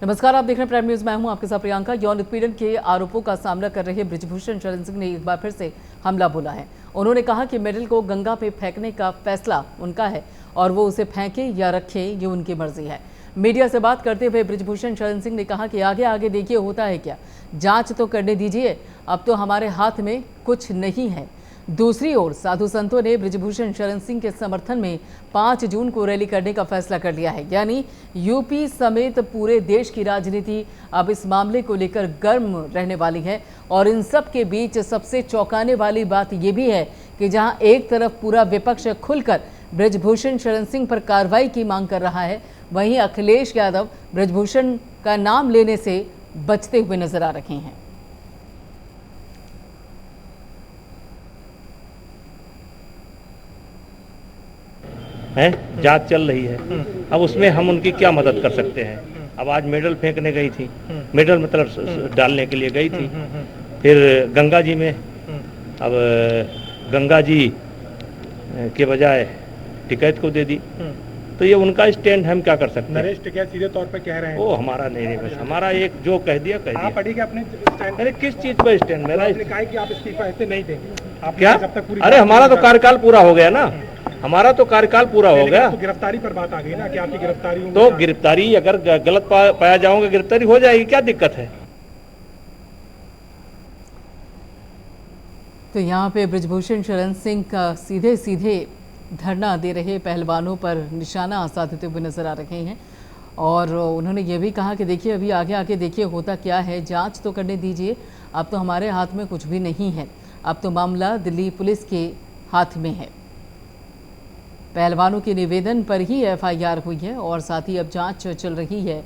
नमस्कार, आप देख रहे हैं प्राइम न्यूज। मैं हूं आपके साथ प्रियंका। यौन उत्पीड़न के आरोपों का सामना कर रहे बृजभूषण शरण सिंह ने एक बार फिर से हमला बोला है। उन्होंने कहा कि मेडल को गंगा पे फेंकने का फैसला उनका है और वो उसे फेंके या रखे ये उनकी मर्जी है। मीडिया से बात करते हुए बृजभूषण शरण सिंह ने कहा कि आगे आगे देखिए होता है क्या, जांच तो करने दीजिए, अब तो हमारे हाथ में कुछ नहीं है। दूसरी ओर साधु संतों ने बृजभूषण शरण सिंह के समर्थन में 5 जून को रैली करने का फैसला कर लिया है। यानी यूपी समेत पूरे देश की राजनीति अब इस मामले को लेकर गर्म रहने वाली है। और इन सब के बीच सबसे चौंकाने वाली बात यह भी है कि जहां एक तरफ पूरा विपक्ष खुलकर बृजभूषण शरण सिंह पर कार्रवाई की मांग कर रहा है, वहीं अखिलेश यादव बृजभूषण का नाम लेने से बचते हुए नजर आ रहे हैं। जांच चल रही है। अब उसमें हम उनकी क्या मदद कर सकते हैं। अब आज मेडल फेंकने गई थी, मेडल मतलब डालने के लिए गई थी, फिर गंगा जी में, अब गंगा जी के बजाय टिकैत को दे दी, तो ये उनका स्टैंड, हम क्या कर सकते हैं। नरेश टिकैत सीधे तौर पे कह रहे हैं वो हमारा नहीं, बस हमारा एक जो कह दिया कह दिया। आप अड़ी के अपने स्टैंड, अरे किस चीज पर स्टैंड मेरा? आपने कहा कि आप इस्तीफा ऐसे नहीं देंगे। आप क्या? जब तक पूरी अरे हमारा तो कार्यकाल पूरा हो गया ना, हमारा तो कार्यकाल पूरा हो गया। तो गिरफ्तारी पर बात आ गई ना कि आपकी गिरफ्तारी होगी। तो गिरफ्तारी अगर गलत पाया जाऊंगा, गिरफ्तारी हो जाएगी, क्या दिक्कत है। तो यहाँ पे बृजभूषण शरण सिंह का सीधे सीधे धरना दे रहे पहलवानों पर निशाना साधते हुए नजर आ रहे हैं। और उन्होंने ये भी कहा कि देखिए अभी आगे आगे देखिए होता क्या है, जांच तो करने दीजिए, अब तो हमारे हाथ में कुछ भी नहीं है, अब तो मामला दिल्ली पुलिस के हाथ में है। पहलवानों के निवेदन पर ही एफआईआर हुई है और साथ ही अब जांच चल रही है।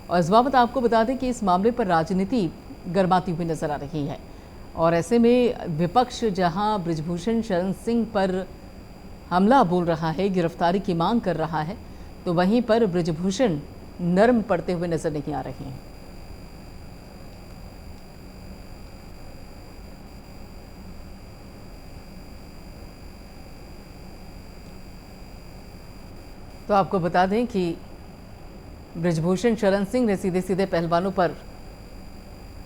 और इस बाबत आपको बता दें कि इस मामले पर राजनीति गर्माती हुई नजर आ रही है। और ऐसे में विपक्ष जहां बृजभूषण शरण सिंह पर हमला बोल रहा है, गिरफ्तारी की मांग कर रहा है, तो वहीं पर बृजभूषण नर्म पड़ते हुए नजर नहीं आ रहे हैं। तो आपको बता दें कि बृजभूषण शरण सिंह ने सीधे सीधे पहलवानों पर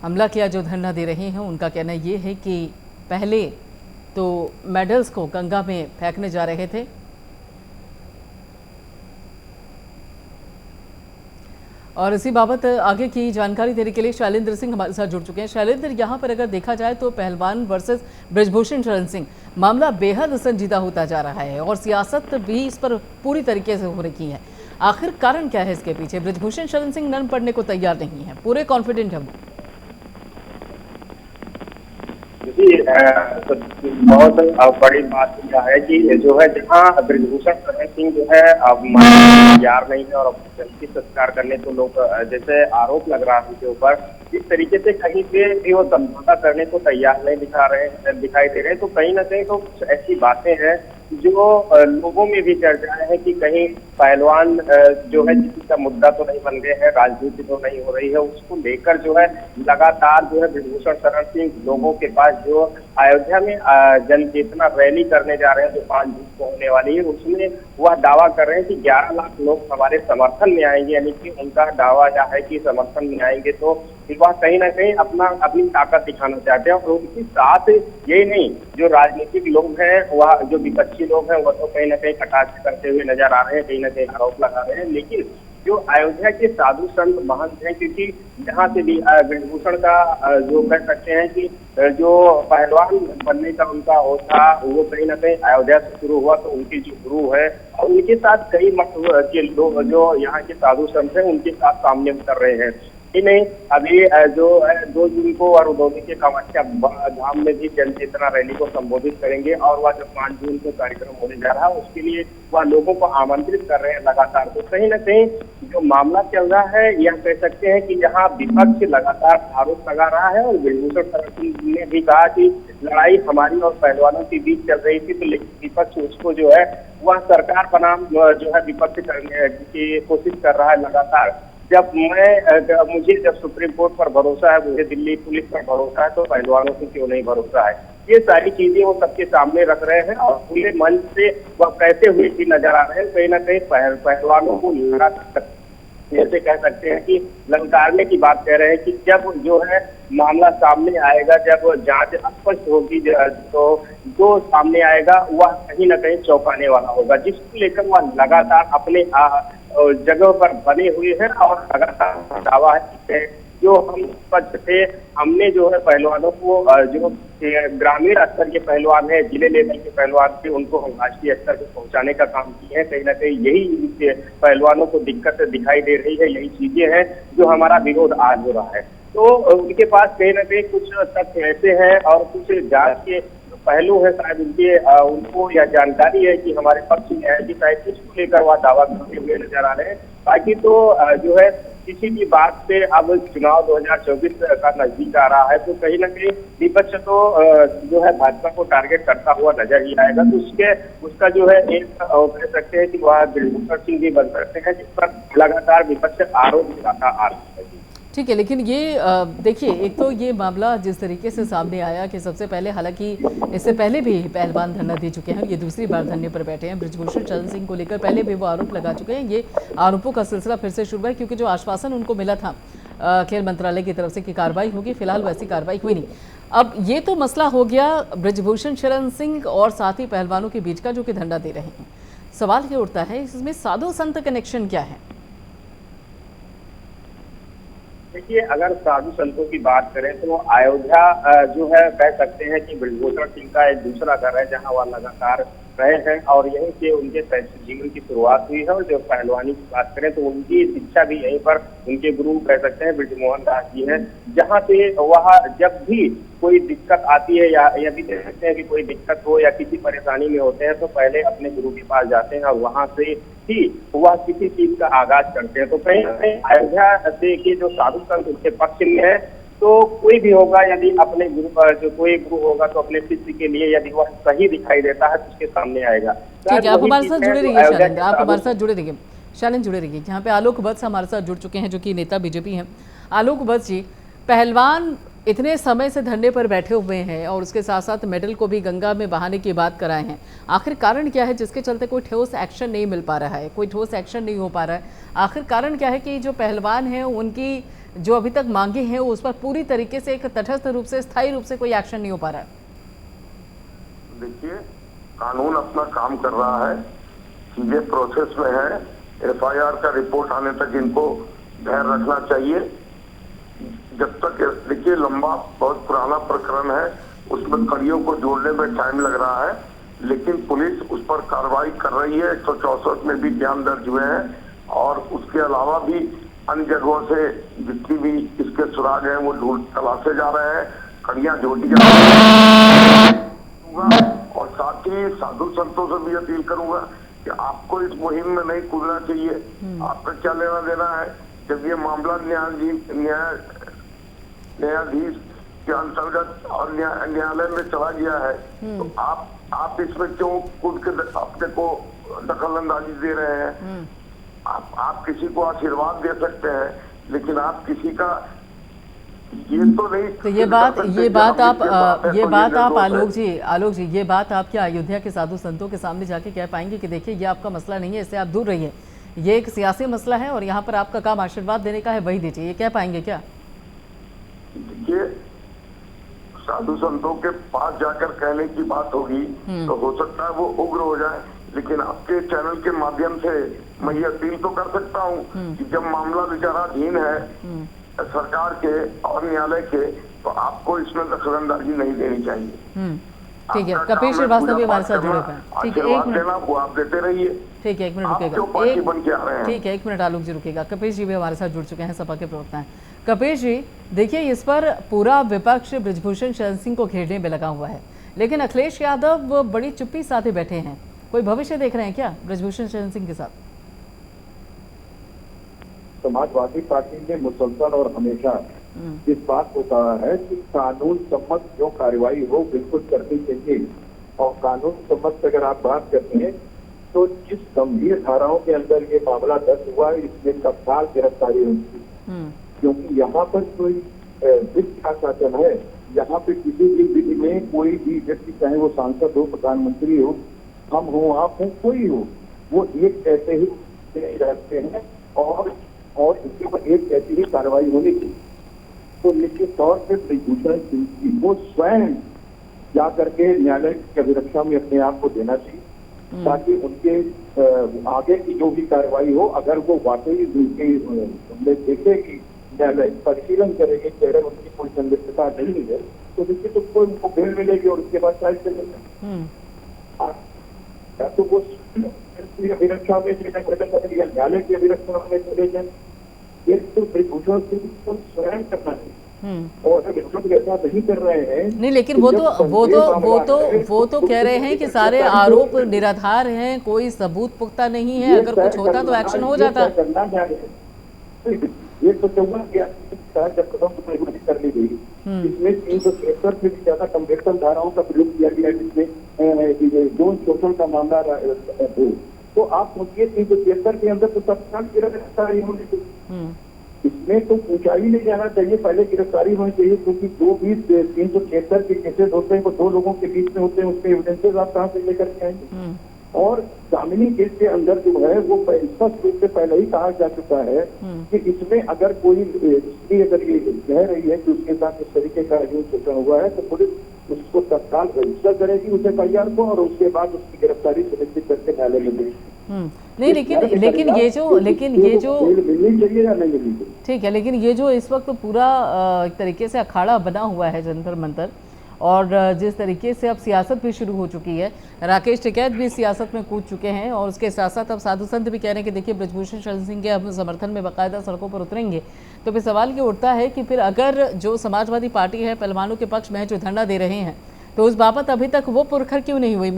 हमला किया जो धरना दे रहे हैं। उनका कहना यह है कि पहले तो मेडल्स को गंगा में फेंकने जा रहे थे, और इसी बाबत आगे की जानकारी देने के लिए शैलेंद्र सिंह हमारे साथ जुड़ चुके हैं। शैलेंद्र, यहाँ पर अगर देखा जाए तो पहलवान वर्सेस बृजभूषण शरण सिंह मामला बेहद संजीदा होता जा रहा है और सियासत भी इस पर पूरी तरीके से हो रही है। आखिर कारण क्या है इसके पीछे? बृजभूषण शरण सिंह नर्म पड़ने को तैयार नहीं है, पूरे कॉन्फिडेंट है वो। बहुत बड़ी बात यह है कि जो है जहाँ बृजभूषण शरण सिंह जो है अब तैयार नहीं है और जल्दी संस्कार करने को लोग जैसे आरोप लग रहा है उनके ऊपर, इस तरीके से कहीं पे भी वो समझौता करने को तैयार नहीं दिखाई दे रहे। तो कहीं ना कहीं तो कुछ ऐसी बातें हैं जो लोगों में भी चर्चाएं हैं कि कहीं पहलवान जो है किसी का मुद्दा तो नहीं बन गए हैं, राजनीति तो नहीं हो रही है, उसको लेकर जो है लगातार जो है बृजभूषण शरण सिंह लोगों के पास जो अयोध्या में जन चेतना रैली करने जा रहे हैं जो 5 जून को होने वाली है, उसमें वह दावा कर रहे हैं कि 11 लाख लोग हमारे समर्थन में आएंगे। यानी कि उनका दावा यह है कि समर्थन में आएंगे तो वह कहीं ना कहीं अपनी ताकत दिखाना चाहते हैं। और उनके साथ यही नहीं, जो राजनीतिक लोग हैं वह जो विपक्षी लोग हैं वह तो कहीं ना कहीं कटाक्ष करते हुए नजर आ रहे हैं, कहीं ना कहीं आरोप लगा रहे हैं। लेकिन जो अयोध्या के साधु संत महंत हैं, क्योंकि जहाँ से भी बृजभूषण का जो कह सकते हैं कि जो पहलवान बनने का उनका वो था वो कहीं ना कहीं अयोध्या से शुरू हुआ, तो उनके जो गुरु है और उनके साथ कई मठ के लोग जो यहाँ के साधु संत हैं उनके साथ सामने उतर रहे हैं। ही नहीं, अभी जो 2 जून को और उदौली के कामाख्या धाम में भी जन चेतना रैली को संबोधित करेंगे और वह जो 5 जून को कार्यक्रम होने जा रहा है उसके लिए वह लोगों को आमंत्रित कर रहे हैं लगातार। तो कहीं ना कहीं जो मामला चल रहा है यह कह सकते हैं कि यहाँ विपक्ष लगातार आरोप लगा रहा है और बृजभूषण शरण सिंह ने भी कहा कि लड़ाई हमारी और पहलवानों के बीच चल रही थी, तो विपक्ष उसको जो है वह सरकार बनाम जो है विपक्ष करने की कोशिश कर रहा है लगातार। मुझे जब सुप्रीम कोर्ट पर भरोसा है, मुझे दिल्ली पुलिस पर भरोसा है, तो पहलवानों को क्यों नहीं भरोसा है। ये सारी चीजें वो सबके सामने रख रहे हैं और पूरे मंच से वह कहते हुए भी नजर आ रहे हैं। कहीं ना कहीं पहलवानों को ऐसे कह सकते हैं कि ललकारने की बात कह रहे हैं कि जब जो है मामला सामने आएगा, जब जांच स्पष्ट होगी, तो जो सामने आएगा वह कहीं ना कहीं चौंकाने वाला होगा, जिसको लेकर वह लगातार अपने जगह पर बने हुए हैं और लगातार दावा है जो हम पक्ष थे। हमने जो है पहलवानों को जो ग्रामीण स्तर के पहलवान हैं, जिले लेवल के पहलवान थे, उनको हम राष्ट्रीय स्तर पर पहुंचाने का काम किए हैं। कहीं ना कहीं यही पहलवानों को दिक्कत दिखाई दे रही है, यही चीजें हैं जो हमारा विरोध आज हो रहा है। तो उनके पास कहीं ना कहीं कुछ तथ्य ऐसे हैं और कुछ जांच के पहलू है, शायद उनको यह जानकारी है कि हमारे पक्ष में है कि शायद इसको लेकर वह दावा करते हुए नजर आ रहे हैं। बाकी तो जो है किसी भी बात से अब चुनाव 2024 का नजदीक आ रहा है, तो कहीं ना कहीं विपक्ष तो जो है भाजपा को टारगेट करता हुआ नजर ही आएगा। तो उसका जो है एक कह सकते हैं कि वह बृजभूषण सिंह भी बन सकते हैं, जिस पर लगातार विपक्ष आरोप लगाता आ रहा है। ठीक है, लेकिन ये देखिए, एक तो ये मामला जिस तरीके से सामने आया कि सबसे पहले, हालांकि इससे पहले भी पहलवान धरना दे चुके हैं, ये दूसरी बार धरने पर बैठे हैं। बृजभूषण शरण सिंह को लेकर पहले भी वो आरोप लगा चुके हैं। ये आरोपों का सिलसिला फिर से शुरू है, क्योंकि जो आश्वासन उनको मिला था खेल मंत्रालय की तरफ से कि कार्रवाई होगी, फिलहाल वैसी कार्रवाई हुई नहीं। अब ये तो मसला हो गया बृजभूषण शरण सिंह और साथ ही पहलवानों के बीच का, जो कि धरना दे रहे हैं। सवाल ये उठता है, इसमें साधु संत कनेक्शन क्या है? देखिए, अगर साधु संतों की बात करें तो अयोध्या जो है कह सकते हैं कि बृजभूषण सिंह का एक दूसरा घर है, जहां वह लगातार रहे हैं और यहीं से उनके शैक्षिक जीवन की शुरुआत हुई है। और जो पहलवानी की बात करें तो उनकी शिक्षा भी यहीं पर उनके गुरु कह सकते हैं बृजमोहन दास जी हैं, जहाँ से वह जब भी कोई दिक्कत आती है या यदि देख सकते हैं कि कोई दिक्कत हो या किसी परेशानी में होते हैं, तो पहले अपने गुरु के पास जाते हैं और वहां से ही वह किसी चीज का आगाज करते हैं। तो कहीं ना कहीं अयोध्या से के जो साधु संत उनके पक्ष में है, तो कोई भी होगा, यदि अपने गुरु जो कोई गुरु होगा तो अपने शिष्य के लिए यदि वह सही दिखाई देता है तो उसके सामने आएगा। ठीक है, आप हमारे साथ जुड़े रहिए शैलेंद्र, आप हमारे साथ जुड़े रहिए, शैलेंद्र जुड़े रहिए। यहाँ पे आलोक वत्स हमारे साथ जुड़ चुके हैं, जो कि नेता बीजेपी हैं। आलोक वत्स जी, पहलवान इतने समय से धरने पर बैठे हुए हैं और उसके साथ साथ मेडल को भी गंगा में बहाने की बात कराए हैं, आखिर कारण क्या है जिसके चलते कोई ठोस एक्शन नहीं मिल पा रहा है, कोई ठोस एक्शन नहीं हो पा रहा है? आखिर कारण क्या है कि जो पहलवान हैं उनकी जो अभी तक मांगे हैं उस पर पूरी तरीके से एक तटस्थ रूप से, स्थायी रूप से कोई एक्शन नहीं हो पा रहा है? देखिए, कानून अपना काम कर रहा है, चीजें प्रोसेस में है। एफआईआर का रिपोर्ट आने तक इनको धैर्य रखना चाहिए। जब तक देखिए, लंबा बहुत पुराना प्रकरण है, उसमें कड़ियों को जोड़ने में टाइम लग रहा है, लेकिन पुलिस उस पर कार्रवाई कर रही है। 164 में भी बयान दर्ज हुए हैं और उसके अलावा भी अन्य जगहों से जितनी भी इसके सुराग हैं वो ढूंढ तलाशे जा रहे हैं, कड़ियां जोड़ी जा रही हैं। और साथ ही साधु संतों से भी अपील करूंगा कि आपको इस मुहिम में नहीं कूदना चाहिए। आपका क्या लेना देना है? जब ये मामला न्यायाधीश के अंतर्गत और न्यायालय में चला गया है, तो आप इसमें क्यों कूद के अपने को दखल अंदाजी दे रहे हैं? आप किसी को आशीर्वाद दे सकते हैं, लेकिन आप किसी का ये तो नहीं। तो ये बात आप आलोक जी, ये बात आप क्या अयोध्या के साधु संतों के सामने जाके कह पाएंगे कि देखिए ये आपका मसला नहीं है, इससे आप दूर रहिए, ये एक सियासी मसला है और यहाँ पर आपका काम आशीर्वाद देने का है, वही दीजिए, ये कह पाएंगे क्या? देखिए, साधु संतों के पास जाकर कहने की बात होगी तो हो सकता है वो उग्र हो जाए, लेकिन आपके चैनल के माध्यम से मैं ये अपील तो कर सकता हूँ कि जब मामला विचाराधीन है सरकार के और न्यायालय के, तो आपको इसमें दखलंदाजी नहीं देनी चाहिए। ठीक है, कपिल श्रीवास्तव भी हमारे साथ जुड़े हुए हैं। ठीक है, एक मिनट, वो आप देते रहिए। ठीक है, एक मिनट रुकेगा, ठीक है, एक मिनट आलोक जी रुकेगा। कपिल जी भी हमारे साथ जुड़ चुके हैं, सपा के प्रवक्ता हैं। कपिल जी, देखिए, इस पर पूरा विपक्ष बृजभूषण शरण सिंह को घेरने में लगा हुआ है, लेकिन अखिलेश यादव बड़ी चुप्पी साधे बैठे हैं। कोई भविष्य देख रहे हैं क्या बृजभूषण शरण सिंह के साथ? समाजवादी पार्टी ने मुसलसल और हमेशा इस बात को कहा है कि कानून सम्मत जो कार्रवाई हो बिल्कुल करनी चाहिए। और कानून सम्मत अगर आप बात करते हैं तो जिस गंभीर धाराओं के अंदर ये मामला दर्ज हुआ है, इसमें तत्काल गिरफ्तारी होगी, क्योंकि यहाँ पर कोई वित्त शासन है। यहाँ पे किसी भी विधि में कोई भी व्यक्ति, चाहे वो सांसद हो, प्रधानमंत्री हो, हम हो, आप हो, कोई हो, वो एक ऐसे ही रहते हैं और और इसके ऊपर एक ऐसी ही कार्रवाई होनी चाहिए। तो निश्चित तौर से ब्रिजभूषण सिंह जी को स्वयं जा करके न्यायालय की अभिरक्षा में अपने आप को देना चाहिए, ताकि उनके आगे की जो भी कार्रवाई हो, अगर वो वाकई उनके देखे कि न्यायालय परिशीलन करेंगे कि अगर उनकी कोई संलिप्तता नहीं है तो निश्चित उसको उनको बेल मिलेगी और उसके बाद ट्रायल चलेगा। या तो वो अभिरक्षा में या न्यायालय की अभिरक्षा में चले जाए, ये तो ब्रिजभूषण सिंह को स्वयं करना है। और अगर लोग ऐसा नहीं कर रहे हैं नहीं, लेकिन वो तो कह रहे हैं कि सारे आरोप निराधार हैं, कोई सबूत पुख्ता नहीं है, अगर कुछ होता तो एक्शन हो जाता। ये तो चौवन जब कदम कर ली गई, इसमें 376 से भी ज्यादा कन्वेक्शन धाराओं का प्रयोग किया गया, जिसमें जोन शोषण का मामला हो, तो आप सोचिए 373 के अंदर तो तत्काल गिरफ्तारी होनी चाहिए। इसमें तो पूछा ही नहीं जाना चाहिए, पहले गिरफ्तारी होनी चाहिए, क्योंकि जो भी 376 के केसेस होते हैं वो दो लोगों के बीच में होते हैं, उसके एविडेंसेस आप कहाँ से लेकर के आएंगे। और दामिनी केस के अंदर जो है वो स्पष्ट रूप से पहले ही कहा जा चुका है कि इसमें अगर कोई स्त्री अगर ये कह रही है कि उसके साथ इस तरीके का यौन शोषण हुआ है तो पुलिस उसको तत्काल रजिस्टर करेगी उसे एफआईआर को, और उसके बाद उसकी गिरफ्तारी सुनिश्चित करके न्यायालय में देगी। नहीं, लेकिन ये जो मिलनी चाहिए या नहीं मिलनी चाहिए, ठीक है, लेकिन ये जो इस वक्त पूरा एक तरीके से अखाड़ा बना हुआ है जंतर मंतर, और जिस तरीके से अब सियासत भी शुरू हो चुकी है, राकेश टिकैत भी सियासत में कूद चुके हैं, और उसके साथ साथ अब साधु संत भी कह रहे हैं कि देखिए ब्रिजभूषण शरण सिंह के अब समर्थन में बाकायदा सड़कों पर उतरेंगे। तो फिर सवाल ये उठता है कि फिर अगर जो समाजवादी पार्टी है पहलवानों के पक्ष में है, जो धरना दे रहे हैं, तो उस बाबत अभी तक वो मुखर क्यों नहीं हुई?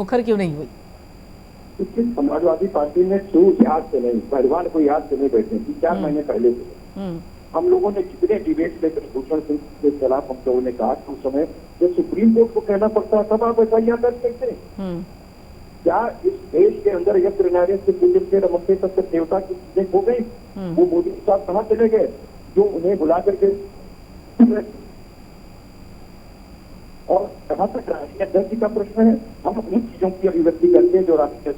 इसलिए समाजवादी पार्टी ने शुरू याद से नहीं, पहलवान को याद से नहीं बैठे थी 4 महीने पहले से। हम लोगों ने जितने डिबेट में ब्रिजभूषण सिंह के खिलाफ हम लोगों ने कहा कि उस समय जब सुप्रीम कोर्ट को कहना पड़ता तब आप एफआईआर दर्ज करते हैं। क्या इस देश के अंदर यत्र नारायण से पूजन से रमते तक देवता की चीजें हो गई? वो मोदी साहब कहाँ चले गए जो उन्हें बुला करके, और कहाँ तक राष्ट्रीय अध्यक्ष का प्रश्न है? हम उन चीजों की अभिव्यक्ति करते हैं जो राष्ट्रीय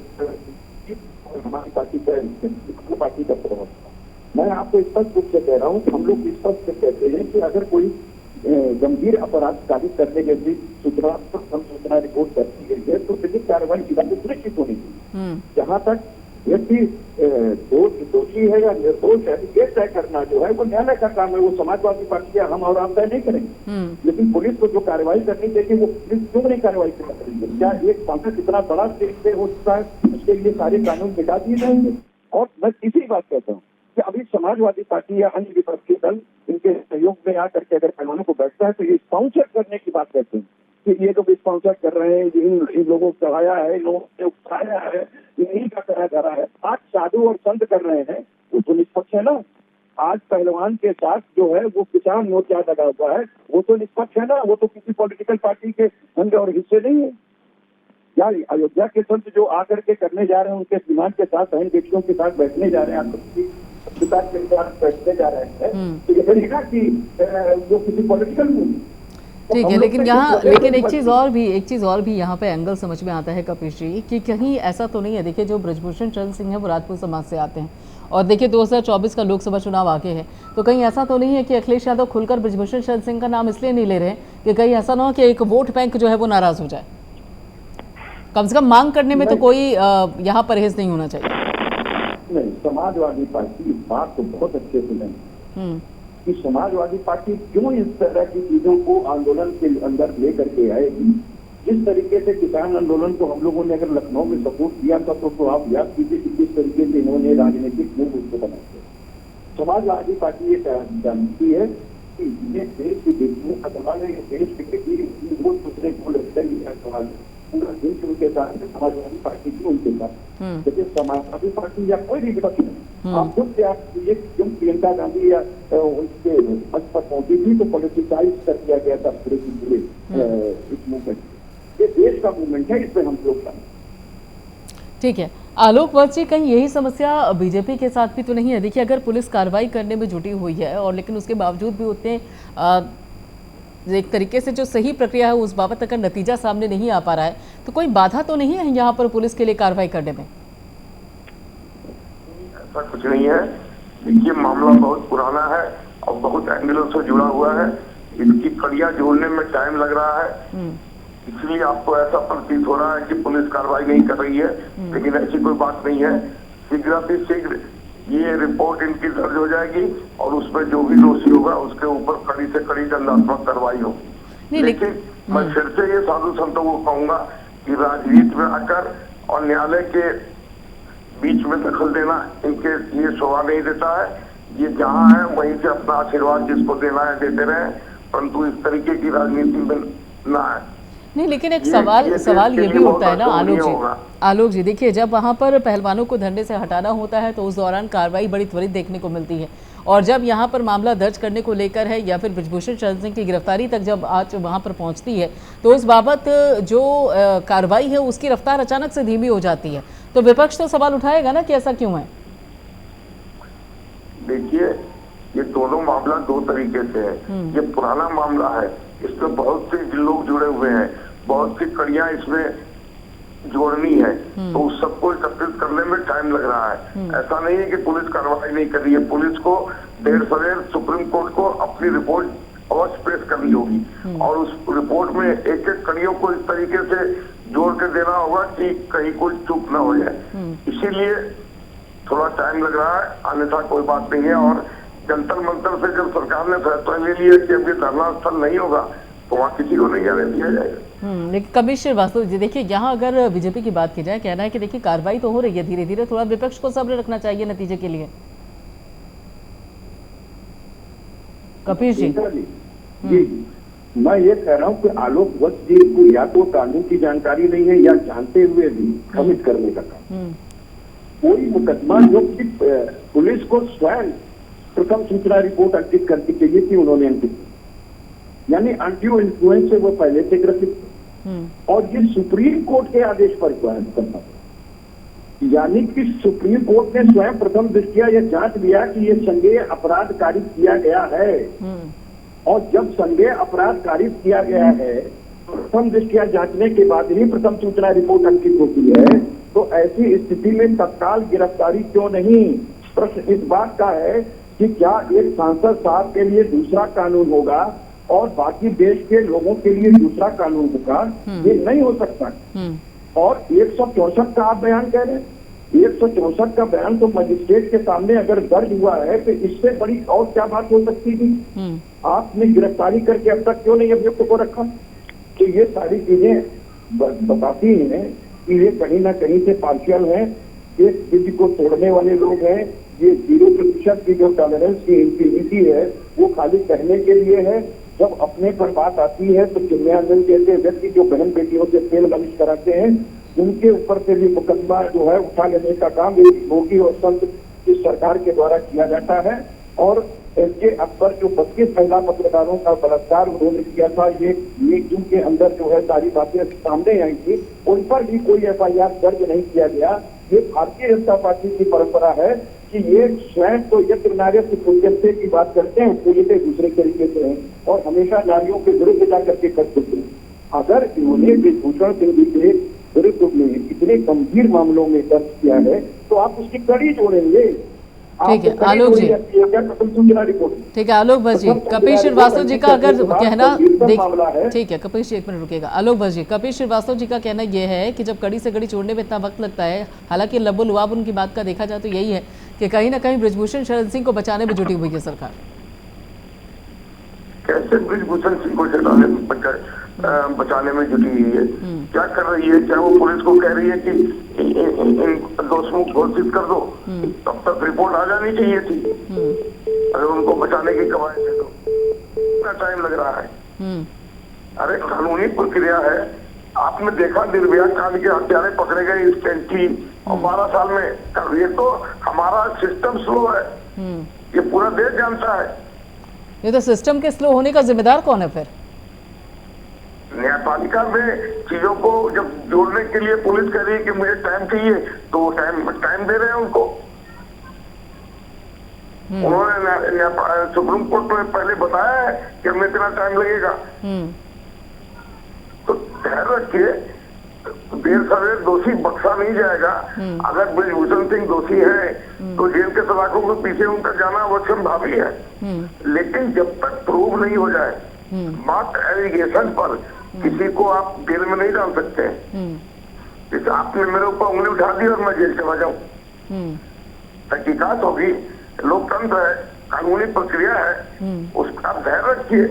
हमारी पार्टी का प्रवक्ता। मैं आपको स्पष्ट रूप से कह रहा हूँ कि हम लोग स्पष्ट से कहते हैं कि अगर कोई गंभीर अपराध काबिज करने के लिए सूचना रिपोर्ट करती गई है तो विधिक कार्रवाई की बात सुनिश्चित होनी चाहिए। जहाँ तक व्यक्ति दोषी है या निर्दोष है ये तय करना जो है वो न्यायालय का काम है, वो समाजवादी पार्टी या हम और आप तय नहीं करेंगे। लेकिन पुलिस को जो कार्रवाई करनी चाहिए वो पुलिस क्यों नहीं कार्रवाई कर रही है? क्या एक सांसद इतना बड़ा स्टेज पे हो सकता है उसके लिए सारे कानून मिटा दिए जाएंगे? और मैं तीसरी बात कहता हूँ कि अभी समाजवादी पार्टी या अन्य विपक्षी दल इनके सहयोग में आकर के अगर पहलवानों को बैठता है तो ये स्पॉन्सर करने की बात करते हैं कि ये लोग स्पॉन्सर कर रहे हैं, इन लोगों को चढ़ाया है, इन लोगों ने उठाया है, इन्हीं का कराया जा रहा है। आज साधु और संत कर रहे हैं वो तो निष्पक्ष है ना। आज पहलवान के साथ जो है वो किसान मोर्चा लगा हुआ है वो तो निष्पक्ष है ना, वो तो किसी पॉलिटिकल पार्टी के अंग और हिस्से नहीं है। या अयोध्या के संत जो आकर के करने जा रहे हैं उनके श्रीमान के साथ बहन बेटियों के साथ बैठने जा रहे हैं, बैठने जा रहे हैं, तो ये कहेगा कि वो किसी पॉलिटिकल ठीक है। लेकिन एक चीज और भी यहाँ पे एंगल समझ में आता है कपिश जी कि कहीं ऐसा तो नहीं है, देखिए जो ब्रिजभूषण शरण सिंह है वो राजपूत समाज से आते हैं और देखिए 2024 का लोकसभा चुनाव आगे है, तो कहीं ऐसा तो नहीं है कि अखिलेश यादव खुलकर ब्रिजभूषण शरण सिंह का नाम इसलिए नहीं ले रहे हैं कि कहीं ऐसा ना हो कि एक वोट बैंक जो है वो नाराज हो जाए? कम से कम मांग करने में तो कोई यहाँ परहेज नहीं होना चाहिए। नहीं, समाजवादी पार्टी इस बात को बहुत अच्छे से नहीं कि समाजवादी पार्टी क्यों इस तरह की चीजों को आंदोलन के अंदर लेकर के आएगी। जिस तरीके से किसान आंदोलन को हम लोगों ने अगर लखनऊ में सपोर्ट किया था तो आप याद कीजिए कि किस तरीके से इन्होंने राजनीतिक मूव उसको बनाया। समाजवादी पार्टी ये जानती है कि ये देश की बेटियों का सवाल है, ये देश की बेटी वो दूसरे को लगता है सवाल है, पूरा देश उनके साथ है, समाजवादी पार्टी भी उनके साथ। लेकिन समाजवादी पार्टी या कोई भी विपक्ष नहीं, आप खुद से आप ये क्यों प्रियंका गांधी या उनके मंच पर पहुंची थी तो पॉलिटिसाइज कर दिया गया था पूरे की पूरे इस मूवमेंट। ये देश का मूवमेंट है, इसमें हम लोग ठीक है। आलोक वर्ष जी, कहीं यही समस्या बीजेपी के साथ भी तो नहीं है? देखिए अगर पुलिस कार्रवाई करने में जुटी हुई है और लेकिन उसके बावजूद भी उतने एक तरीके से जो सही प्रक्रिया है उस बाबत अगर नतीजा सामने नहीं आ पा रहा है तो कोई बाधा तो नहीं है यहाँ पर पुलिस के लिए कार्रवाई करने में? ऐसा कुछ नहीं है। देखिए मामला बहुत पुराना है और बहुत एंगलों से जुड़ा हुआ है। इसकी कड़ियां जोड़ने में टाइम लग रहा है, इसलिए आपको ऐसा प्रतीत हो रहा है कि पुलिस कार्रवाई नहीं कर रही है, लेकिन ऐसी कोई बात नहीं है। शीघ्र ये रिपोर्ट इनकी दर्ज हो जाएगी और उसमें जो भी दोषी होगा उसके ऊपर कड़ी से कड़ी दंडात्मक कार्रवाई होगी। लेकिन मैं फिर से ये साधु संतों को कहूंगा कि राजनीति में आकर और न्यायालय के बीच में दखल देना इनके ये शोभा नहीं देता है। ये जहाँ है वहीं से अपना आशीर्वाद जिसको देना है देते रहे, परंतु इस तरीके की राजनीति में ना है। नहीं, लेकिन एक सवाल ये भी उठता है ना आलोक जी, देखिए जब वहाँ पर पहलवानों को धरने से हटाना होता है तो उस दौरान कार्रवाई बड़ी त्वरित देखने को मिलती है, और जब यहाँ पर मामला दर्ज करने को लेकर है या फिर बृजभूषण शरण सिंह की गिरफ्तारी तक जब आज वहाँ पर पहुँचती है तो उस बाबत जो कार्रवाई है उसकी रफ्तार अचानक से धीमी हो जाती है। तो विपक्ष तो सवाल उठाएगा ना कि ऐसा क्यों है। देखिए ये दोनों मामला दो तरीके से है। ये पुराना मामला है, इसमें बहुत से लोग जुड़े हुए हैं, बहुत सी कड़ियां इसमें जोड़नी है, तो उस सबको एकत्रित करने में टाइम लग रहा है। ऐसा नहीं है कि पुलिस कार्रवाई नहीं कर रही है, पुलिस को देर सवेर सुप्रीम कोर्ट को अपनी रिपोर्ट अवश्य पेश करनी होगी और उस रिपोर्ट में एक एक कड़ियों को इस तरीके से जोड़ के देना होगा कि कहीं कोई चूक न हो जाए। इसीलिए थोड़ा टाइम लग रहा है, अन्यथा कोई बात नहीं है। और जंतर मंतर से जब सरकार ने फैसला ले लिया कि अब ये धरना स्थल नहीं होगा तो वहाँ किसी को नहीं जाने दिया जाएगा। लेकिन कमिश्नर श्रीवास्तव जी, देखिए यहाँ अगर बीजेपी की बात की जाए, कहना है कि देखिए कार्रवाई तो हो रही है धीरे धीरे, थोड़ा विपक्ष को सब्र रखना चाहिए नतीजे के लिए। कपिल जी मैं ये कह रहा हूँ कि आलोक वत्स जी को या तो कानून की जानकारी नहीं है या जानते हुए भी कमिट करने का काम। कोई मुकदमा जो कि पुलिस को स्वयं प्रथम सूचना रिपोर्ट अंकित करनी चाहिए थी, उन्होंने अंकित, यानी अनड्यू इन्फ्लुएंस से वो पहले से ग्रसित, और ये सुप्रीम कोर्ट के आदेश पर करना, यानी कि सुप्रीम कोर्ट ने स्वयं प्रथम दृष्टया यह जांच लिया कि ये संज्ञेय अपराध कारित किया गया है, और जब संज्ञेय अपराध कारित किया गया है प्रथम दृष्टया जांचने के बाद ही प्रथम सूचना रिपोर्ट अंकित होती है, तो ऐसी स्थिति में तत्काल गिरफ्तारी क्यों नहीं। प्रश्न इस बात का है कि क्या एक सांसद साहब के लिए दूसरा कानून होगा और बाकी देश के लोगों के लिए दूसरा कानून होगा, ये नहीं हो सकता। और 164 का आप बयान कह रहे हैं, 164 का बयान तो मजिस्ट्रेट के सामने अगर दर्ज हुआ है तो इससे बड़ी और क्या बात हो सकती थी। आपने गिरफ्तारी करके अब तक क्यों नहीं अभियुक्त को रखा। तो ये सारी चीजें बताती हैं कि ये कहीं ना कहीं से पार्शियल है, एक विधि को तोड़ने वाले लोग हैं। ये 0% की जो टॉलरेंस की इंफिनिटी है वो खाली कहने के लिए है, जब अपने पर बात आती है तो चिन्मयानंद जैसे व्यक्ति जो बहन बेटियों से तेल मालिश कराते हैं उनके ऊपर से भी मुकदमा जो है उठा लेने का काम योगी और संत की सरकार के द्वारा किया जाता है। और एसके अकबर जो 32 महिला पत्रकारों का बलात्कार उन्होंने किया था, ये मीटिंग के अंदर जो है सारी बातें सामने आई थी, उन पर भी कोई FIR दर्ज नहीं किया गया। ये भारतीय जनता पार्टी की परंपरा है कि ये स्वयं तो यत्र नार्यस्य पूज्यन्ते की बात करते हैं, पूजते दूसरे तरीके से हैं और हमेशा नारियों के विरुद्ध जाकर के करते हैं। अगर इन्होंने बृजभूषण सिंह जी के विरुद्ध में इतने गंभीर मामलों में दर्ज किया है तो आप उसकी कड़ी जोड़ेंगे। ठीक है आलोक जी, ठीक है आलोक भट्ट जी, कपिल श्रीवास्तव जी का अगर कहना ठीक है, कपिल जी 1 मिनट रुकेगा। आलोक भट्ट जी, कपिल श्रीवास्तव जी का कहना यह है कि जब कड़ी से कड़ी छोड़ने में इतना वक्त लगता है, हालांकि लबो लुआब उनकी बात का देखा जाए तो यही है कि कहीं ना कहीं बृजभूषण शरण सिंह को बचाने में जुटी हुई है सरकार। कैसे बृजभूषण सिंह को बचाने में जुटी हुई है, क्या कर रही है? क्या वो पुलिस को कह रही है कि इन दोषियों को घोषित कर दो, तब तक रिपोर्ट आ जानी चाहिए थी। अगर उनको बचाने की कवायद है तो इतना टाइम लग रहा है। अरे कानूनी प्रक्रिया है। आपने देखा निर्भया कांड के हत्यारे पकड़े गए इस कैंटी और 12 साल में। ये तो हमारा सिस्टम स्लो है, ये पूरा देश जानता है। ये तो सिस्टम के स्लो होने का जिम्मेदार कौन है फिर? न्यायपालिका में चीजों को जब जोड़ने के लिए पुलिस कह रही है कि मुझे टाइम चाहिए तो वो टाइम दे रहे हैं उनको। उन्होंने सुप्रीम कोर्ट में पहले बताया है कि हमें इतना टाइम लगेगा। तो ध्यान रखिए, देर सवेर दोषी बख्शा नहीं जाएगा। अगर ब्रिजभूषण सिंह दोषी है तो जेल के सलाखों के पीछे उनका जाना अवश्य भावी है, लेकिन जब तक प्रूव नहीं हो जाए, मात्र एलिगेशन पर किसी को आप जेल में नहीं डाल सकते। जैसे आपने मेरे ऊपर उंगली उठा दी और मैं जेल चला जाऊं, तहकीकात होगी, लोकतंत्र है, कानूनी प्रक्रिया है, उसका आप धैर्य रखिए।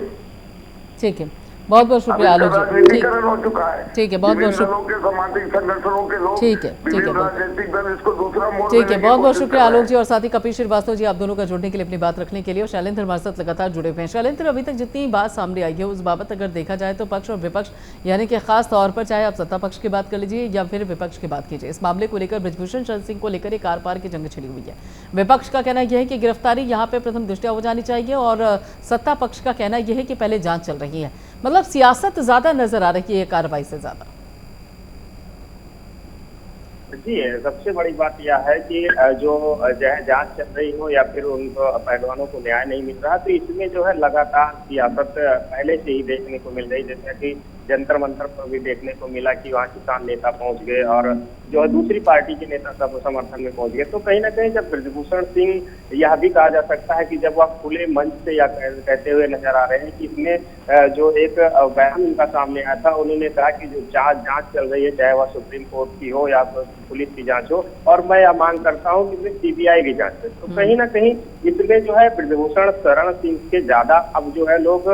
ठीक है, बहुत बहुत शुक्रिया आलोक जी। राजनीतिकरण हो चुका है, ठीक है, बहुत बहुत दलों के सामाजिक संगठनों के लोग, ठीक है, राजनीतिक दल इसको दूसरा मोड़ ठीक है, बहुत बहुत शुक्रिया आलोक जी और साथ ही कपिल श्रीवास्तव जी, आप दोनों का जुड़ने के लिए, अपनी बात रखने के लिए। और शैलेंद्र हमारे साथ लगातार जुड़े हुए हैं। शैलेंद्र, अभी तक जितनी बात सामने आई है उस बाबत अगर देखा जाए तो पक्ष और विपक्ष, यानी कि खास तौर पर चाहे आप सत्ता पक्ष की बात कर लीजिए या फिर विपक्ष की बात कीजिए, इस मामले को लेकर ब्रिजभूषण शरण सिंह को लेकर एक आर पार की जंग छिड़ी हुई है। विपक्ष का कहना यह है कि गिरफ्तारी यहाँ पे प्रथम दृष्टया हो जानी चाहिए और सत्ता पक्ष का कहना यह है कि पहले जांच चल रही है। मतलब सियासत ज्यादा नजर आ रही है कार्रवाई से ज्यादा। जी, सबसे बड़ी बात यह है कि जो है जांच चल रही हो या फिर उनको पहलवानों को न्याय नहीं मिल रहा, तो इसमें जो है लगातार सियासत पहले से ही देखने को मिल रही। जैसा कि जंतर मंतर पर भी देखने को मिला कि वहाँ किसान नेता पहुंच गए और जो है दूसरी पार्टी के नेता सब समर्थन में पहुंच गए। तो कहीं ना कहीं जब ब्रिजभूषण सिंह, यह भी कहा जा सकता है कि जब वह खुले मंच से या कहते हुए नजर आ रहे हैं कि इसमें जो एक बयान उनका सामने आया था, उन्होंने कहा कि जो जांच चल रही है, चाहे वह सुप्रीम कोर्ट की हो या पुलिस की जांच हो, और मैं यह मांग करता हूं कि इसमें सीबीआई की जांच है। तो कहीं ना कहीं इसमें जो है ब्रिजभूषण शरण सिंह के ज्यादा अब जो है लोग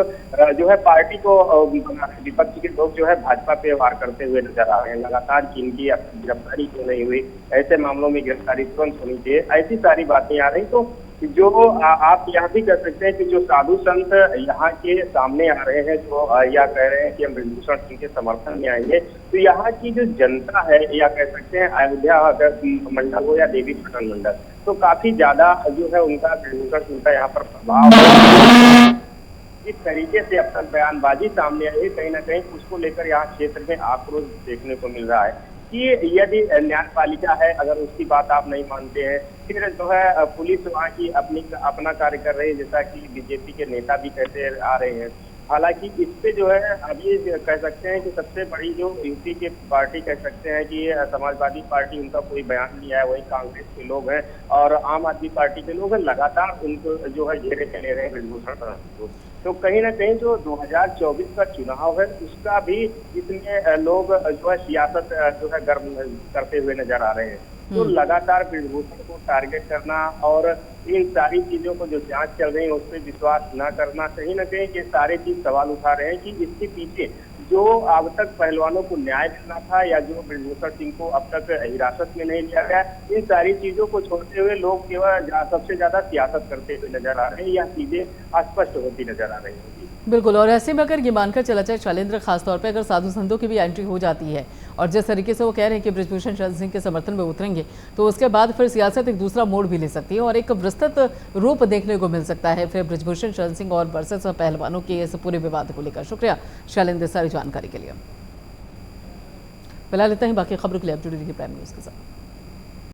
जो है पार्टी को, विपक्ष के लोग जो है भाजपा पे वार करते हुए नजर आ रहे हैं। लगातार इनकी गिरफ्तारी क्यों नहीं हुई, ऐसे मामलों में गिरफ्तारी तुरंत होनी चाहिए, ऐसी सारी बातें आ रही। तो जो आप यह भी कह सकते हैं कि जो साधु संत यहाँ के सामने आ रहे हैं, जो या कह रहे हैं कि हम ब्रिजभूषण सिंह के समर्थन में आएंगे, तो यहाँ की जो जनता है, या कह सकते हैं अयोध्या मंडल हो या देवी पाटन मंडल, तो काफी ज्यादा जो है उनका ब्रिजभूषण सिंह का यहाँ पर प्रभाव, इस तरीके से अब तक बयानबाजी सामने आई है, कहीं ना कहीं उसको लेकर यहाँ क्षेत्र में आक्रोश देखने को मिल रहा है कि यदि न्यायपालिका है, अगर उसकी बात आप नहीं मानते हैं, फिर जो है पुलिस वहाँ की अपना कार्य कर रही है, जैसा कि बीजेपी के नेता भी कहते आ रहे हैं। हालांकि इस पे जो है अभी कह सकते हैं कि सबसे बड़ी जो यूपी के पार्टी कह सकते हैं कि समाजवादी पार्टी, उनका कोई बयान नहीं आया, वही कांग्रेस के लोग हैं और आम आदमी पार्टी के लोग हैं, लगातार उनको जो है घेरे चले रहे हैं ब्रिजभूषण को। तो कहीं ना कहीं जो 2024 का चुनाव है, उसका भी इसमें लोग जो है सियासत जो है गर्म करते हुए नजर आ रहे हैं। तो लगातार ब्रिजभूषण को टारगेट करना और इन सारी चीजों को जो जांच चल रही है उस पर विश्वास न करना, कहीं ना कहीं ये सारे चीज सवाल उठा रहे हैं कि इसके पीछे जो अब तक पहलवानों को न्याय मिलना था या जो ब्रिजभूषण सिंह को अब तक हिरासत में नहीं लिया गया, इन सारी चीजों को छोड़ते हुए लोग केवल सबसे ज्यादा सियासत करते हुए नजर आ रहे हैं, या चीजें स्पष्ट होती नजर आ रही हैं। बिल्कुल, और ऐसे में अगर ये मानकर चला जाए शैलेंद्र, खासतौर पे अगर साधु संतों की भी एंट्री हो जाती है और जिस तरीके से वो कह रहे हैं कि ब्रिजभूषण शरण सिंह के समर्थन में उतरेंगे, तो उसके बाद फिर सियासत एक दूसरा मोड़ भी ले सकती है और एक विस्तृत रूप देखने को मिल सकता है फिर ब्रिजभूषण शरण सिंह और वर्सेस पहलवानों के इस पूरे विवाद को लेकर। शुक्रिया शैलेंद्र सारी जानकारी के लिए। फिलहाल इतना ही, बाकी खबरों के लिए आप जुड़ी रहिए प्राइम न्यूज़ के साथ।